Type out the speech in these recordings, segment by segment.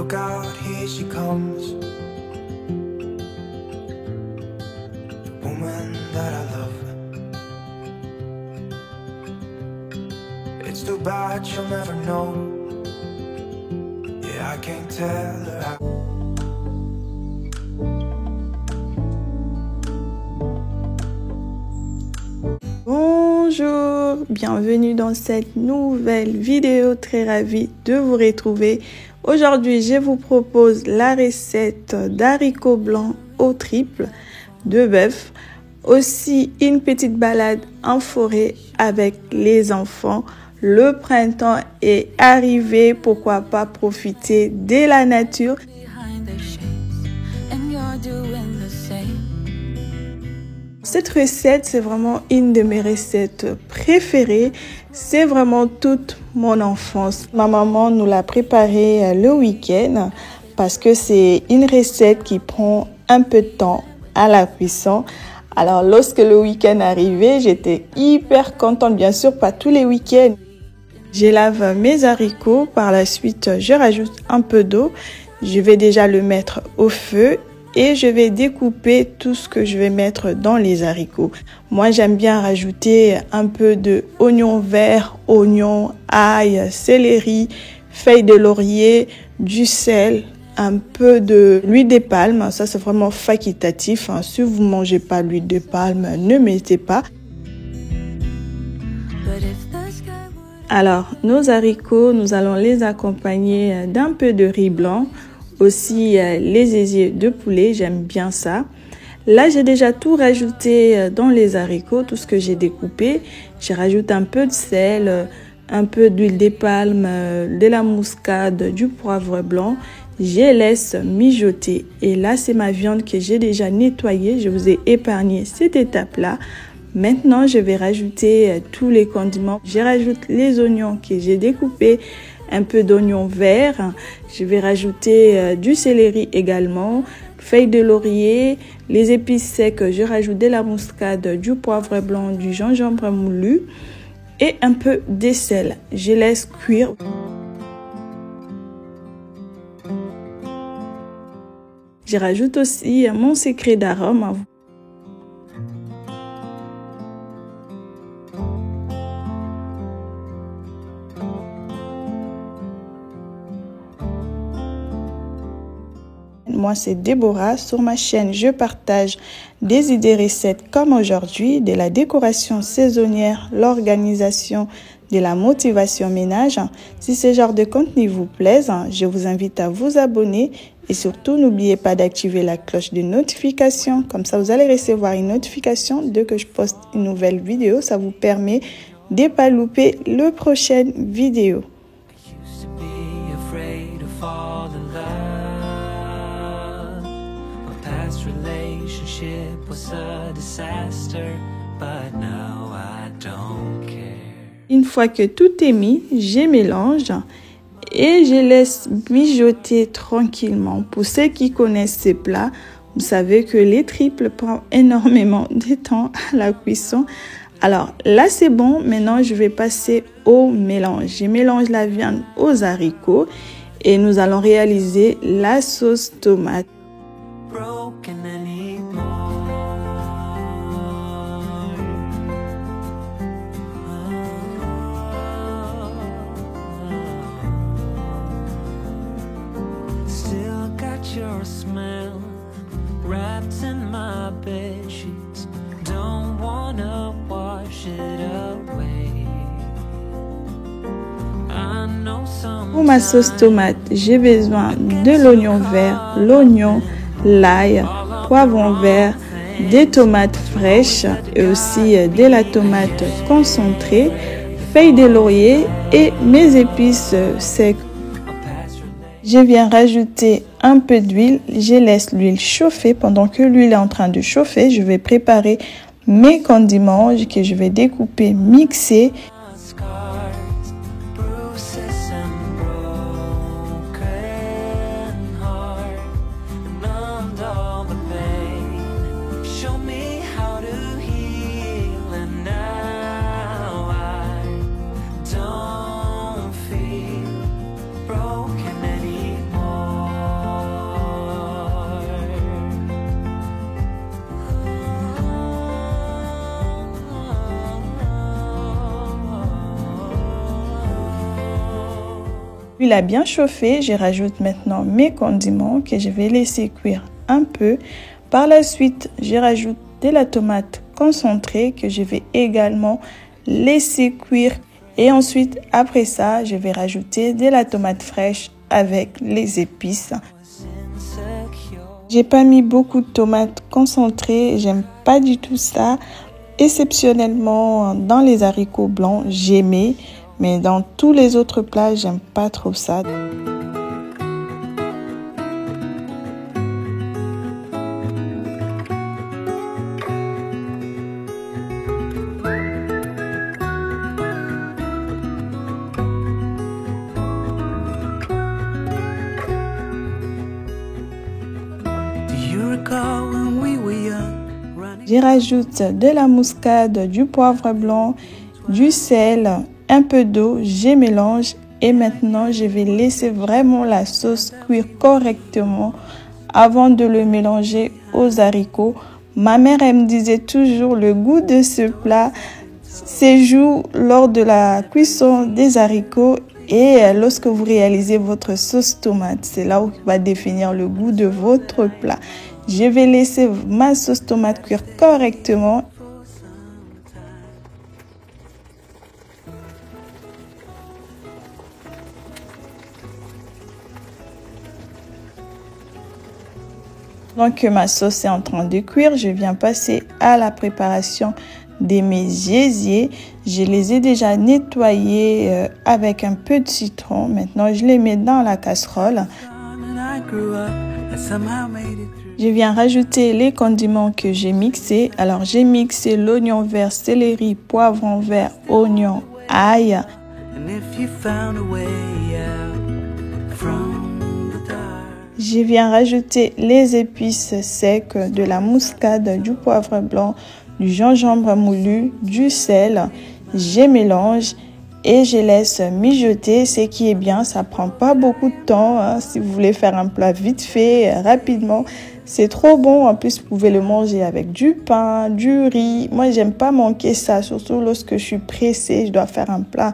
Look out, here she comes. The woman that I love. It's too bad she'll never know. Yeah, I can't tell her how. Bonjour, bienvenue dans cette nouvelle vidéo, très ravie de vous retrouver. Aujourd'hui, je vous propose la recette d'haricots blancs au triple de bœuf. Aussi, une petite balade en forêt avec les enfants. Le printemps est arrivé, pourquoi pas profiter de la nature. Cette recette, c'est vraiment une de mes recettes préférées. C'est vraiment toute mon enfance. Ma maman nous l'a préparée le week-end parce que c'est une recette qui prend un peu de temps à la cuisson. Alors, lorsque le week-end arrivait, j'étais hyper contente. Bien sûr, pas tous les week-ends. Je lave mes haricots. Par la suite, je rajoute un peu d'eau. Je vais déjà le mettre au feu. Et je vais découper tout ce que je vais mettre dans les haricots. Moi, j'aime bien rajouter un peu de oignon vert, oignon, ail, céleri, feuilles de laurier, du sel, un peu de l'huile de palme. Ça, c'est vraiment facultatif. Si vous ne mangez pas l'huile de palme, ne mettez pas. Alors, nos haricots, nous allons les accompagner d'un peu de riz blanc. Aussi les aisiers de poulet, j'aime bien ça. Là, j'ai déjà tout rajouté dans les haricots, tout ce que j'ai découpé. Je rajoute un peu de sel, un peu d'huile de palme, de la muscade, du poivre blanc. Je laisse mijoter. Et là, c'est ma viande que j'ai déjà nettoyée. Je vous ai épargné cette étape-là. Maintenant, je vais rajouter tous les condiments. Je rajoute les oignons que j'ai découpés. Un peu d'oignon vert, je vais rajouter du céleri également, feuilles de laurier, les épices secs, je rajoute de la muscade, du poivre blanc, du gingembre moulu et un peu de sel. Je laisse cuire. Je rajoute aussi mon secret d'arôme. Moi, c'est Déborah. Sur ma chaîne, je partage des idées recettes comme aujourd'hui, de la décoration saisonnière, l'organisation, de la motivation ménage. Si ce genre de contenu vous plaise, je vous invite à vous abonner et surtout, n'oubliez pas d'activer la cloche de notification. Comme ça, vous allez recevoir une notification dès que je poste une nouvelle vidéo. Ça vous permet de ne pas louper la prochaine vidéo. Une fois que tout est mis, je mélange et je laisse mijoter tranquillement. Pour ceux qui connaissent ces plats, vous savez que les triples prennent énormément de temps à la cuisson. Alors là, c'est bon. Maintenant, je vais passer au mélange. Je mélange la viande aux haricots et nous allons réaliser la sauce tomate. Your smell wrapped in my bed sheets, don't wanna wash it away. I know some. Pour ma sauce tomate, j'ai besoin de l'oignon vert, l'oignon, l'ail, poivron vert, des tomates fraîches et aussi de la tomate concentrée, feuilles de laurier et mes épices secs. Je viens rajouter un peu d'huile. Je laisse l'huile chauffer. Pendant que l'huile est en train de chauffer, je vais préparer mes condiments que je vais découper, mixer. Broken anymore. L'huile a bien chauffé, je rajoute maintenant mes condiments que je vais laisser cuire un peu. Par la suite, je rajoute de la tomate concentrée que je vais également laisser cuire. Et ensuite, après ça, je vais rajouter de la tomate fraîche avec les épices. J'ai pas mis beaucoup de tomates concentrées, j'aime pas du tout ça. Exceptionnellement, dans les haricots blancs, j'aimais, mais dans tous les autres plats, j'aime pas trop ça. Je rajoute de la muscade, du poivre blanc, du sel, un peu d'eau, je mélange et maintenant je vais laisser vraiment la sauce cuire correctement avant de le mélanger aux haricots. Ma mère, elle me disait toujours le goût de ce plat se joue lors de la cuisson des haricots et lorsque vous réalisez votre sauce tomate, c'est là où va définir le goût de votre plat. Je vais laisser ma sauce tomate cuire correctement. Donc ma sauce est en train de cuire, je viens passer à la préparation de mes gésiers. Je les ai déjà nettoyés avec un peu de citron. Maintenant, je les mets dans la casserole. Je viens rajouter les condiments que j'ai mixés. Alors, j'ai mixé l'oignon vert, céleri, poivron vert, oignon, ail. Je viens rajouter les épices secs, de la muscade, du poivre blanc, du gingembre moulu, du sel. Je mélange et je laisse mijoter. Ce qui est bien, ça prend pas beaucoup de temps. Hein. Si vous voulez faire un plat vite fait, rapidement, c'est trop bon. En plus, vous pouvez le manger avec du pain, du riz. Moi, j'aime pas manquer ça, surtout lorsque je suis pressée. Je dois faire un plat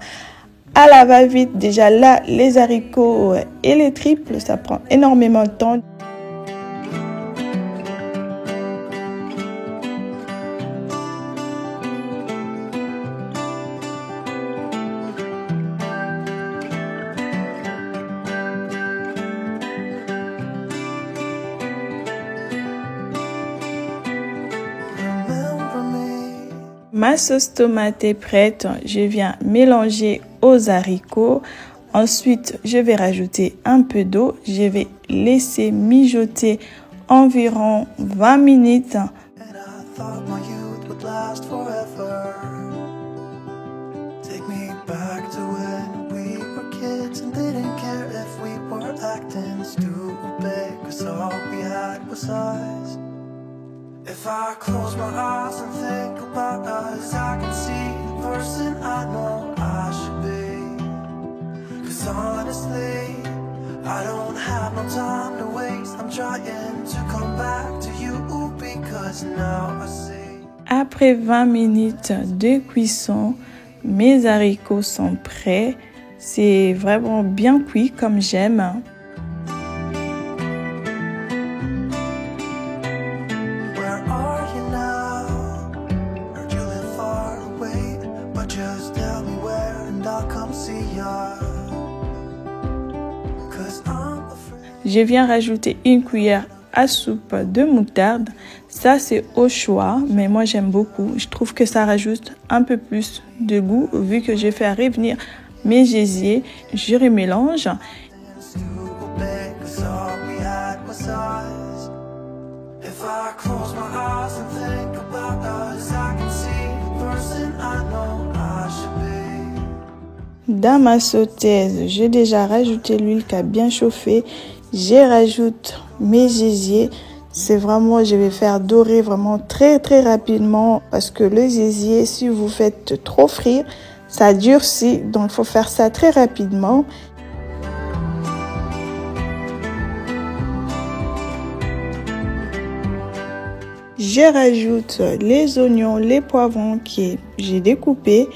à la va-vite. Déjà là, les haricots et les triples, ça prend énormément de temps. Ma sauce tomate est prête, je viens mélanger aux haricots. Ensuite, je vais rajouter un peu d'eau. Je vais laisser mijoter environ 20 minutes. If I close my eyes and think about us, I can see the person I know I should be. 'Cause honestly, I don't have no time to waste. I'm trying to come back to you because now I see. Après 20 minutes de cuisson, mes haricots sont prêts. C'est vraiment bien cuit comme j'aime. Je viens rajouter une cuillère à soupe de moutarde. Ça, c'est au choix, mais moi, j'aime beaucoup. Je trouve que ça rajoute un peu plus de goût. Vu que je fais revenir mes gésiers, je remélange. Dans ma sauteuse, j'ai déjà rajouté l'huile qui a bien chauffé. Je rajoute mes gésiers. C'est vraiment, je vais faire dorer vraiment très rapidement parce que le gésier, si vous faites trop frire, ça durcit. Donc, il faut faire ça très rapidement. Je rajoute les oignons, les poivrons que j'ai découpés.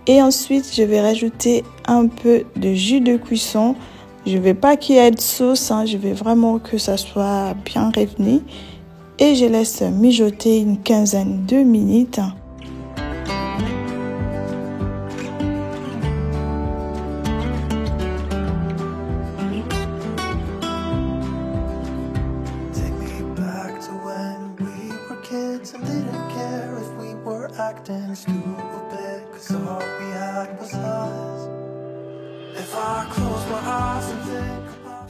Et ensuite, je vais rajouter un peu de jus de cuisson. Je veux pas qu'il y ait de sauce, hein. Je veux vraiment que ça soit bien revenu. Et je laisse mijoter une quinzaine de minutes. Take me back to when we were kids and didn't care if we were acting stupid, 'cause all we had was us. If I close my eyes and think about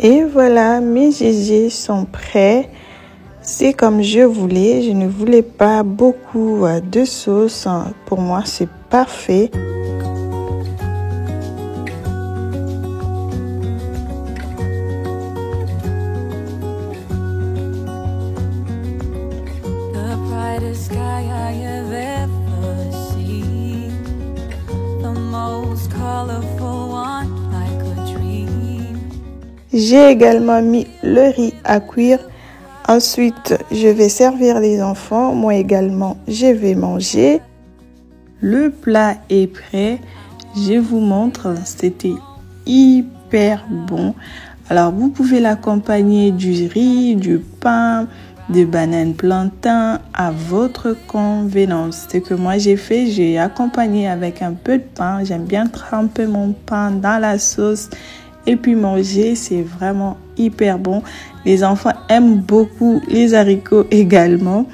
Et voilà, mes gégés sont prêts. C'est comme je voulais. Je ne voulais pas beaucoup de sauce. Pour moi, c'est parfait. The brightest sky I have ever seen, the most colorful one like a dream. J'ai également mis le riz à cuire. Ensuite, je vais servir les enfants. Moi également, je vais manger. Le plat est prêt. Je vous montre. C'était hyper bon. Alors, vous pouvez l'accompagner du riz, du pain, de bananes plantain à votre convenance. Ce que moi j'ai fait, j'ai accompagné avec un peu de pain. J'aime bien tremper mon pain dans la sauce et puis manger. C'est vraiment hyper bon. Les enfants aiment beaucoup les haricots également.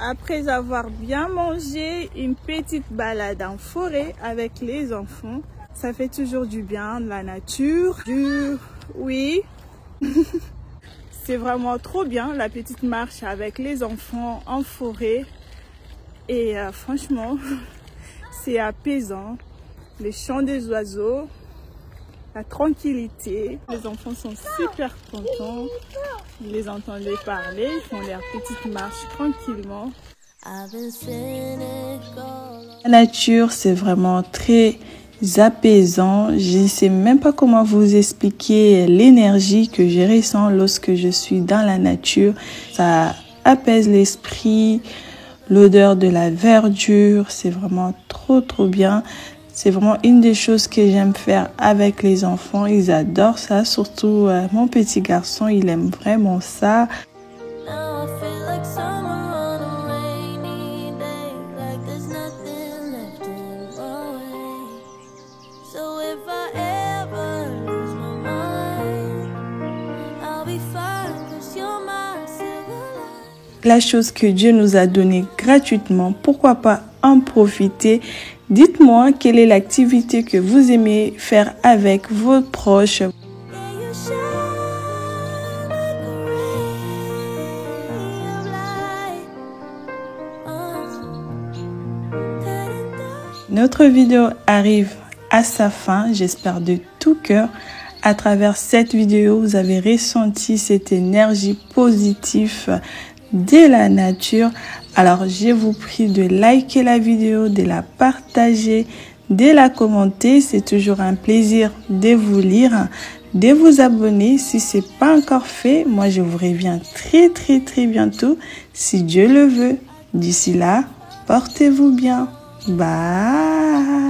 Après avoir bien mangé, une petite balade en forêt avec les enfants. Ça fait toujours du bien, de la nature. Oui, c'est vraiment trop bien, la petite marche avec les enfants en forêt. Et franchement, c'est apaisant. Les chants des oiseaux, la tranquillité. Les enfants sont super contents. Vous les entendez parler, ils font leur petite marche tranquillement. La nature, c'est vraiment très apaisant. Je ne sais même pas comment vous expliquer l'énergie que je ressens lorsque je suis dans la nature. Ça apaise l'esprit, l'odeur de la verdure, c'est vraiment trop bien. C'est vraiment une des choses que j'aime faire avec les enfants. Ils adorent ça, surtout mon petit garçon, il aime vraiment ça. La chose que Dieu nous a donnée gratuitement, pourquoi pas en profiter? Dites-moi quelle est l'activité que vous aimez faire avec vos proches. Notre vidéo arrive à sa fin, j'espère de tout cœur. À travers cette vidéo, vous avez ressenti cette énergie positive de la nature. Alors, je vous prie de liker la vidéo, de la partager, de la commenter. C'est toujours un plaisir de vous lire, de vous abonner si ce n'est pas encore fait. Moi, je vous reviens très bientôt, si Dieu le veut. D'ici là, portez-vous bien. Bye.